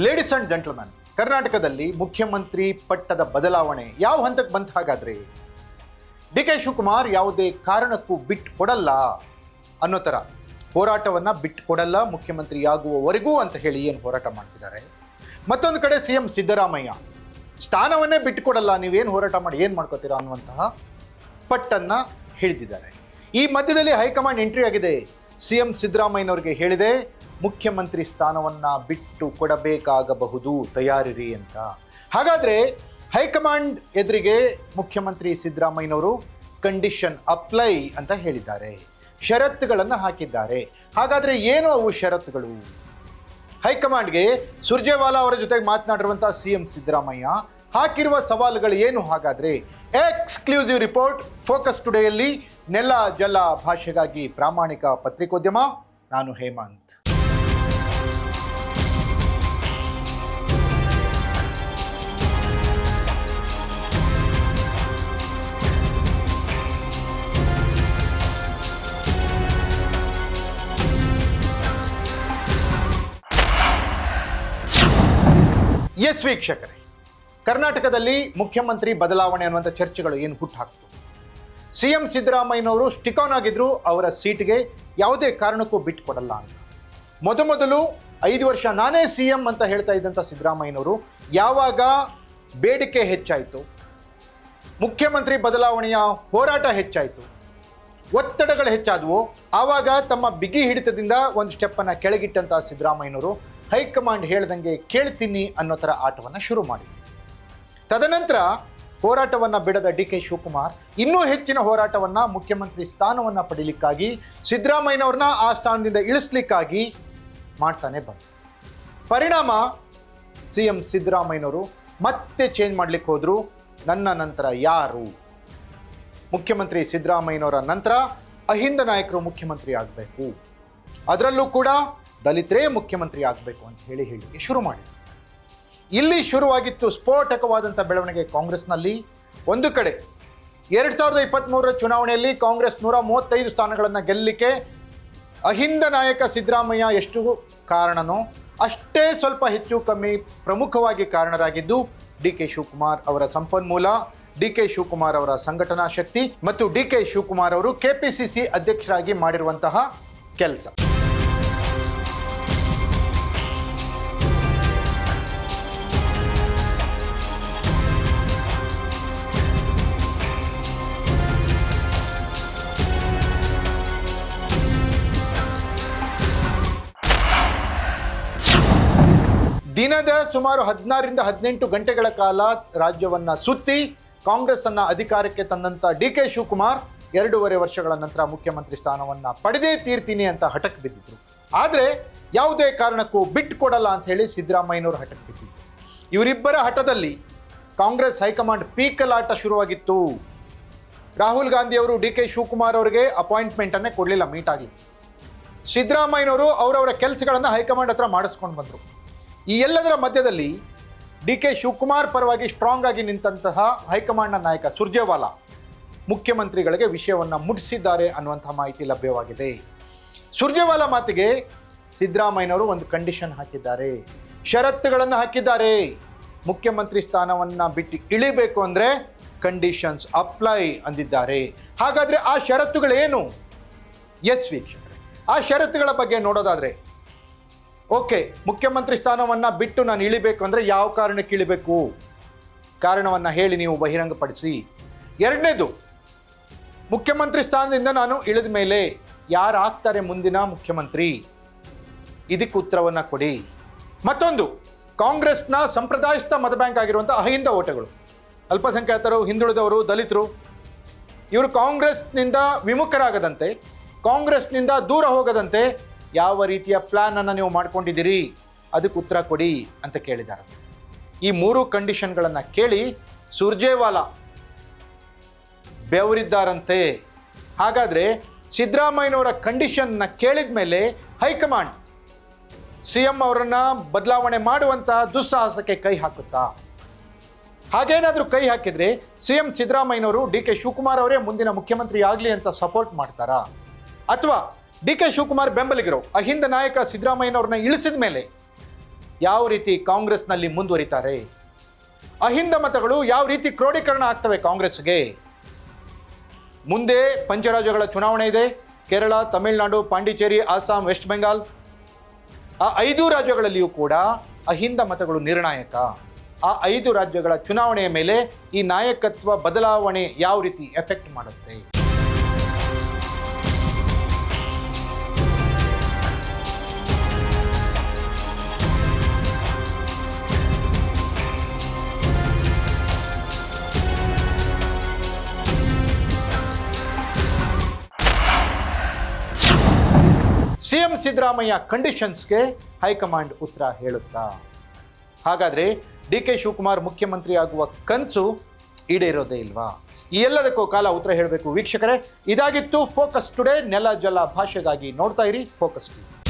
Ladies and gentleman, ಕರ್ನಾಟಕದಲ್ಲಿ ಮುಖ್ಯಮಂತ್ರಿ ಪಟ್ಟದ ಬದಲಾವಣೆ ಯಾವ ಹಂತಕ್ಕೆ ಬಂತ? ಹಾಗಾದ್ರೆ ಡಿ ಕೆ ಶಿವಕುಮಾರ್ ಯಾವುದೇ ಕಾರಣಕ್ಕೂ ಬಿಟ್ಟು ಕೊಡಲ್ಲ ಅನ್ನೋ ಥರ ಹೋರಾಟವನ್ನು ಬಿಟ್ಟು ಕೊಡಲ್ಲ ಮುಖ್ಯಮಂತ್ರಿಯಾಗುವವರೆಗೂ ಅಂತ ಹೇಳಿ ಏನು ಹೋರಾಟ ಮಾಡ್ತಿದ್ದಾರೆ. ಮತ್ತೊಂದು ಕಡೆ CM ಸಿದ್ದರಾಮಯ್ಯ ಸ್ಥಾನವನ್ನೇ ಬಿಟ್ಟು ಕೊಡಲ್ಲ, ನೀವೇನು ಹೋರಾಟ ಮಾಡಿ ಏನು ಮಾಡ್ಕೋತೀರಾ ಅನ್ನುವಂತಹ ಪಟ್ಟನ್ನು ಹಿಡಿದಿದ್ದಾರೆ. ಈ ಮಧ್ಯದಲ್ಲಿ ಹೈಕಮಾಂಡ್ ಎಂಟ್ರಿ ಆಗಿದೆ. CM ಸಿದ್ದರಾಮಯ್ಯನವ್ರಿಗೆ ಹೇಳಿದೆ ಮುಖ್ಯಮಂತ್ರಿ ಸ್ಥಾನವನ್ನು ಬಿಟ್ಟು ಕೊಡಬೇಕಾಗಬಹುದು, ತಯಾರಿರಿ ಅಂತ. ಹಾಗಾದರೆ ಹೈಕಮಾಂಡ್ ಎದುರಿಗೆ ಮುಖ್ಯಮಂತ್ರಿ ಸಿದ್ದರಾಮಯ್ಯನವರು ಕಂಡೀಷನ್ ಅಪ್ಲೈ ಅಂತ ಹೇಳಿದ್ದಾರೆ, ಷರತ್ತುಗಳನ್ನು ಹಾಕಿದ್ದಾರೆ. ಹಾಗಾದರೆ ಏನು ಅವು ಷರತ್ತುಗಳು? ಹೈಕಮಾಂಡ್ಗೆ ಸುರ್ಜೇವಾಲಾ ಅವರ ಜೊತೆಗೆ ಮಾತನಾಡಿರುವಂಥ CM ಸಿದ್ದರಾಮಯ್ಯ ಹಾಕಿರುವ ಸವಾಲುಗಳು ಏನು? ಹಾಗಾದರೆ ಎಕ್ಸ್ಕ್ಲೂಸಿವ್ ರಿಪೋರ್ಟ್ ಫೋಕಸ್ ಟುಡೇಯಲ್ಲಿ ನೆಲ ಜಲ ಭಾಷೆಗಾಗಿ ಪ್ರಾಮಾಣಿಕ ಪತ್ರಿಕೋದ್ಯಮ. ನಾನು ಹೇಮಂತ್. ಎಸ್ ವೀಕ್ಷಕರೇ, ಕರ್ನಾಟಕದಲ್ಲಿ ಮುಖ್ಯಮಂತ್ರಿ ಬದಲಾವಣೆ ಅನ್ನುವಂಥ ಚರ್ಚೆಗಳು ಏನು ಹುಟ್ಟುಹಾಕ್ತು. CM ಸಿದ್ದರಾಮಯ್ಯನವರು ಸ್ಟಿಕ್ ಆನ್ ಆಗಿದ್ರು, ಅವರ ಸೀಟ್ಗೆ ಯಾವುದೇ ಕಾರಣಕ್ಕೂ ಬಿಟ್ಟು ಕೊಡಲ್ಲ ಅಂತ. ಮೊದಲು 5 ವರ್ಷ ನಾನೇ CM ಅಂತ ಹೇಳ್ತಾ ಇದ್ದಂಥ ಸಿದ್ದರಾಮಯ್ಯನವರು ಯಾವಾಗ ಬೇಡಿಕೆ ಹೆಚ್ಚಾಯಿತು, ಮುಖ್ಯಮಂತ್ರಿ ಬದಲಾವಣೆಯ ಹೋರಾಟ ಹೆಚ್ಚಾಯಿತು, ಒತ್ತಡಗಳು ಹೆಚ್ಚಾದವು, ಆವಾಗ ತಮ್ಮ ಬಿಗಿ ಹಿಡಿತದಿಂದ ಒಂದು ಸ್ಟೆಪ್ಪನ್ನು ಕೆಳಗಿಟ್ಟಂಥ ಸಿದ್ದರಾಮಯ್ಯನವರು ಹೈಕಮಾಂಡ್ ಹೇಳ್ದಂಗೆ ಕೇಳ್ತೀನಿ ಅನ್ನೋ ಥರ ಆಟವನ್ನು ಶುರು ಮಾಡಿದರು. ತದನಂತರ ಹೋರಾಟವನ್ನು ಬಿಡದ ಡಿ ಕೆ ಶಿವಕುಮಾರ್ ಇನ್ನೂ ಹೆಚ್ಚಿನ ಹೋರಾಟವನ್ನು ಮುಖ್ಯಮಂತ್ರಿ ಸ್ಥಾನವನ್ನು ಪಡೀಲಿಕ್ಕಾಗಿ, ಸಿದ್ದರಾಮಯ್ಯನವ್ರನ್ನ ಆ ಸ್ಥಾನದಿಂದ ಇಳಿಸ್ಲಿಕ್ಕಾಗಿ ಮಾಡ್ತಾನೆ ಬಂದರು. ಪರಿಣಾಮ CM ಸಿದ್ದರಾಮಯ್ಯನವರು ಮತ್ತೆ ಚೇಂಜ್ ಮಾಡಲಿಕ್ಕೆ ಹೋದರು. ನನ್ನ ನಂತರ ಯಾರು? ಮುಖ್ಯಮಂತ್ರಿ ಸಿದ್ದರಾಮಯ್ಯನವರ ನಂತರ ಅಹಿಂದ ನಾಯಕರು ಮುಖ್ಯಮಂತ್ರಿ ಆಗಬೇಕು, ಅದರಲ್ಲೂ ಕೂಡ ದಲಿತರೇ ಮುಖ್ಯಮಂತ್ರಿ ಆಗಬೇಕು ಅಂತ ಹೇಳಿಕೆ ಶುರು ಮಾಡಿದರು. ಇಲ್ಲಿ ಶುರುವಾಗಿತ್ತು ಸ್ಫೋಟಕವಾದಂಥ ಬೆಳವಣಿಗೆ ಕಾಂಗ್ರೆಸ್ನಲ್ಲಿ. ಒಂದು ಕಡೆ 2023 ಚುನಾವಣೆಯಲ್ಲಿ ಕಾಂಗ್ರೆಸ್ 135 ಸ್ಥಾನಗಳನ್ನು ಗೆಲ್ಲಲಿಕ್ಕೆ ಅಹಿಂದ ನಾಯಕ ಸಿದ್ದರಾಮಯ್ಯ ಎಷ್ಟು ಕಾರಣನೋ ಅಷ್ಟೇ ಸ್ವಲ್ಪ ಹೆಚ್ಚು ಕಮ್ಮಿ ಪ್ರಮುಖವಾಗಿ ಕಾರಣರಾಗಿದ್ದು ಡಿ ಕೆ ಶಿವಕುಮಾರ್ ಅವರ ಸಂಪನ್ಮೂಲ, ಡಿ ಕೆ ಶಿವಕುಮಾರ್ ಅವರ ಸಂಘಟನಾ ಶಕ್ತಿ ಮತ್ತು ಡಿ ಕೆ ಶಿವಕುಮಾರ್ ಅವರು KPCC ಅಧ್ಯಕ್ಷರಾಗಿ ಮಾಡಿರುವಂತಹ ಕೆಲಸ. ದಿನದ ಸುಮಾರು 16ರಿಂದ 18 ಗಂಟೆಗಳ ಕಾಲ ರಾಜ್ಯವನ್ನು ಸುತ್ತಿ ಕಾಂಗ್ರೆಸ್ಸನ್ನು ಅಧಿಕಾರಕ್ಕೆ ತಂದಂಥ ಡಿ ಕೆ ಶಿವಕುಮಾರ್ 2.5 ವರ್ಷಗಳ ನಂತರ ಮುಖ್ಯಮಂತ್ರಿ ಸ್ಥಾನವನ್ನು ಪಡೆದೇ ತೀರ್ತೀನಿ ಅಂತ ಹಠಕ್ಕೆ ಬಿದ್ದಿದ್ರು. ಆದರೆ ಯಾವುದೇ ಕಾರಣಕ್ಕೂ ಬಿಟ್ಟು ಕೊಡಲ್ಲ ಅಂತ ಹೇಳಿ ಸಿದ್ದರಾಮಯ್ಯನವರು ಹಠಕ್ಕೆ ಬಿದ್ದಿದ್ರು. ಇವರಿಬ್ಬರ ಹಠದಲ್ಲಿ ಕಾಂಗ್ರೆಸ್ ಹೈಕಮಾಂಡ್ ಪೀಕಲಾಟ ಶುರುವಾಗಿತ್ತು. ರಾಹುಲ್ ಗಾಂಧಿಯವರು ಡಿ ಕೆ ಶಿವಕುಮಾರ್ ಅವರಿಗೆ ಅಪಾಯಿಂಟ್ಮೆಂಟನ್ನೇ ಕೊಡಲಿಲ್ಲ ಮೀಟ್ ಆಗಲಿ. ಸಿದ್ದರಾಮಯ್ಯನವರು ಅವರವರ ಕೆಲಸಗಳನ್ನು ಹೈಕಮಾಂಡ್ ಹತ್ರ ಮಾಡಿಸ್ಕೊಂಡು ಬಂದರು. ಈ ಎಲ್ಲದರ ಮಧ್ಯದಲ್ಲಿ ಡಿ ಕೆ ಶಿವಕುಮಾರ್ ಪರವಾಗಿ ಸ್ಟ್ರಾಂಗ್ ಆಗಿ ನಿಂತಹ ಹೈಕಮಾಂಡ್ನ ನಾಯಕ ಸುರ್ಜೇವಾಲಾ ಮುಖ್ಯಮಂತ್ರಿಗಳಿಗೆ ವಿಷಯವನ್ನು ಮುಟ್ಟಿಸಿದ್ದಾರೆ ಅನ್ನುವಂಥ ಮಾಹಿತಿ ಲಭ್ಯವಾಗಿದೆ. ಸುರ್ಜೇವಾಲಾ ಮಾತಿಗೆ ಸಿದ್ದರಾಮಯ್ಯನವರು ಒಂದು ಕಂಡೀಷನ್ ಹಾಕಿದ್ದಾರೆ, ಷರತ್ತುಗಳನ್ನು ಹಾಕಿದ್ದಾರೆ. ಮುಖ್ಯಮಂತ್ರಿ ಸ್ಥಾನವನ್ನು ಬಿಟ್ಟು ಇಳಿಬೇಕು ಅಂದರೆ ಕಂಡೀಷನ್ಸ್ ಅಪ್ಲೈ ಅಂದಿದ್ದಾರೆ. ಹಾಗಾದರೆ ಆ ಷರತ್ತುಗಳೇನು? ಎಸ್ ವೀಕ್ಷಕರೇ, ಆ ಷರತ್ತುಗಳ ಬಗ್ಗೆ ನೋಡೋದಾದರೆ, ಓಕೆ, ಮುಖ್ಯಮಂತ್ರಿ ಸ್ಥಾನವನ್ನು ಬಿಟ್ಟು ನಾನು ಇಳಿಬೇಕು ಅಂದರೆ ಯಾವ ಕಾರಣಕ್ಕೆ ಇಳಿಬೇಕು, ಕಾರಣವನ್ನು ಹೇಳಿ ನೀವು ಬಹಿರಂಗಪಡಿಸಿ. ಎರಡನೇದು, ಮುಖ್ಯಮಂತ್ರಿ ಸ್ಥಾನದಿಂದ ನಾನು ಇಳಿದ ಮೇಲೆ ಯಾರು ಆಗ್ತಾರೆ ಮುಂದಿನ ಮುಖ್ಯಮಂತ್ರಿ, ಇದಕ್ಕೆ ಉತ್ತರವನ್ನು ಕೊಡಿ. ಮತ್ತೊಂದು, ಕಾಂಗ್ರೆಸ್ನ ಸಂಪ್ರದಾಯಸ್ಥ ಮತ ಬ್ಯಾಂಕ್ ಆಗಿರುವಂಥ ಅಹಿಂದ ಓಟಗಳು, ಅಲ್ಪಸಂಖ್ಯಾತರು, ಹಿಂದುಳಿದವರು, ದಲಿತರು, ಇವರು ಕಾಂಗ್ರೆಸ್ನಿಂದ ವಿಮುಖರಾಗದಂತೆ, ಕಾಂಗ್ರೆಸ್ನಿಂದ ದೂರ ಹೋಗದಂತೆ ಯಾವ ರೀತಿಯ ಪ್ಲ್ಯಾನನ್ನು ನೀವು ಮಾಡ್ಕೊಂಡಿದ್ದೀರಿ, ಅದಕ್ಕೆ ಉತ್ತರ ಕೊಡಿ ಅಂತ ಕೇಳಿದ್ದಾರೆ. ಈ 3 ಕಂಡೀಷನ್ಗಳನ್ನು ಕೇಳಿ ಸುರ್ಜೇವಾಲಾ ಬೆವರಿದ್ದಾರಂತೆ. ಹಾಗಾದರೆ ಸಿದ್ದರಾಮಯ್ಯನವರ ಕಂಡೀಷನ್ನ ಕೇಳಿದ ಮೇಲೆ ಹೈಕಮಾಂಡ್ CM ಅವರನ್ನು ಬದಲಾವಣೆ ಮಾಡುವಂತಹ ದುಸ್ಸಾಹಸಕ್ಕೆ ಕೈ ಹಾಕುತ್ತಾ? ಹಾಗೇನಾದರೂ ಕೈ ಹಾಕಿದರೆ CM ಸಿದ್ದರಾಮಯ್ಯನವರು ಡಿ ಕೆ ಶಿವಕುಮಾರ್ ಅವರೇ ಮುಂದಿನ ಮುಖ್ಯಮಂತ್ರಿ ಆಗಲಿ ಅಂತ ಸಪೋರ್ಟ್ ಮಾಡ್ತಾರಾ? ಅಥವಾ ಡಿ ಕೆ ಶಿವಕುಮಾರ್ ಬೆಂಬಲಿಗರು ಅಹಿಂದ ನಾಯಕ ಸಿದ್ದರಾಮಯ್ಯನವ್ರನ್ನ ಇಳಿಸಿದ ಮೇಲೆ ಯಾವ ರೀತಿ ಕಾಂಗ್ರೆಸ್ನಲ್ಲಿ ಮುಂದುವರಿತಾರೆ, ಅಹಿಂದ ಮತಗಳು ಯಾವ ರೀತಿ ಕ್ರೋಢೀಕರಣ ಆಗ್ತವೆ ಕಾಂಗ್ರೆಸ್ಗೆ. ಮುಂದೆ ಪಂಚರಾಜ್ಯಗಳ ಚುನಾವಣೆ ಇದೆ. ಕೇರಳ, ತಮಿಳುನಾಡು, ಪಾಂಡಿಚೇರಿ, ಅಸ್ಸಾಂ, ವೆಸ್ಟ್ ಬೆಂಗಾಲ್. ಆ 5 ರಾಜ್ಯಗಳಲ್ಲಿಯೂ ಕೂಡ ಅಹಿಂದ ಮತಗಳು ನಿರ್ಣಾಯಕ. ಆ 5 ರಾಜ್ಯಗಳ ಚುನಾವಣೆಯ ಮೇಲೆ ಈ ನಾಯಕತ್ವ ಬದಲಾವಣೆ ಯಾವ ರೀತಿ ಎಫೆಕ್ಟ್ ಮಾಡುತ್ತೆ. ಸಿಎಂ ಸಿದ್ದರಾಮಯ್ಯ ಕಂಡೀಷನ್ಸ್ಗೆ ಹೈಕಮಾಂಡ್ ಉತ್ತರ ಹೇಳುತ್ತಾ? ಹಾಗಾದರೆ ಡಿ.ಕೆ. ಶಿವಕುಮಾರ್ ಮುಖ್ಯಮಂತ್ರಿ ಆಗುವ ಕನಸು ಈಡೇರೋದೇ ಇಲ್ವಾ? ಈ ಎಲ್ಲದಕ್ಕೂ ಕಾಲ ಉತ್ತರ ಹೇಳಬೇಕು. ವೀಕ್ಷಕರೇ, ಇದಾಗಿತ್ತು ಫೋಕಸ್ ಟುಡೇ. ನೆಲ ಜಲ ಭಾಷೆಗಾಗಿ ನೋಡ್ತಾ ಇರಿ ಫೋಕಸ್ ಟಿವಿ.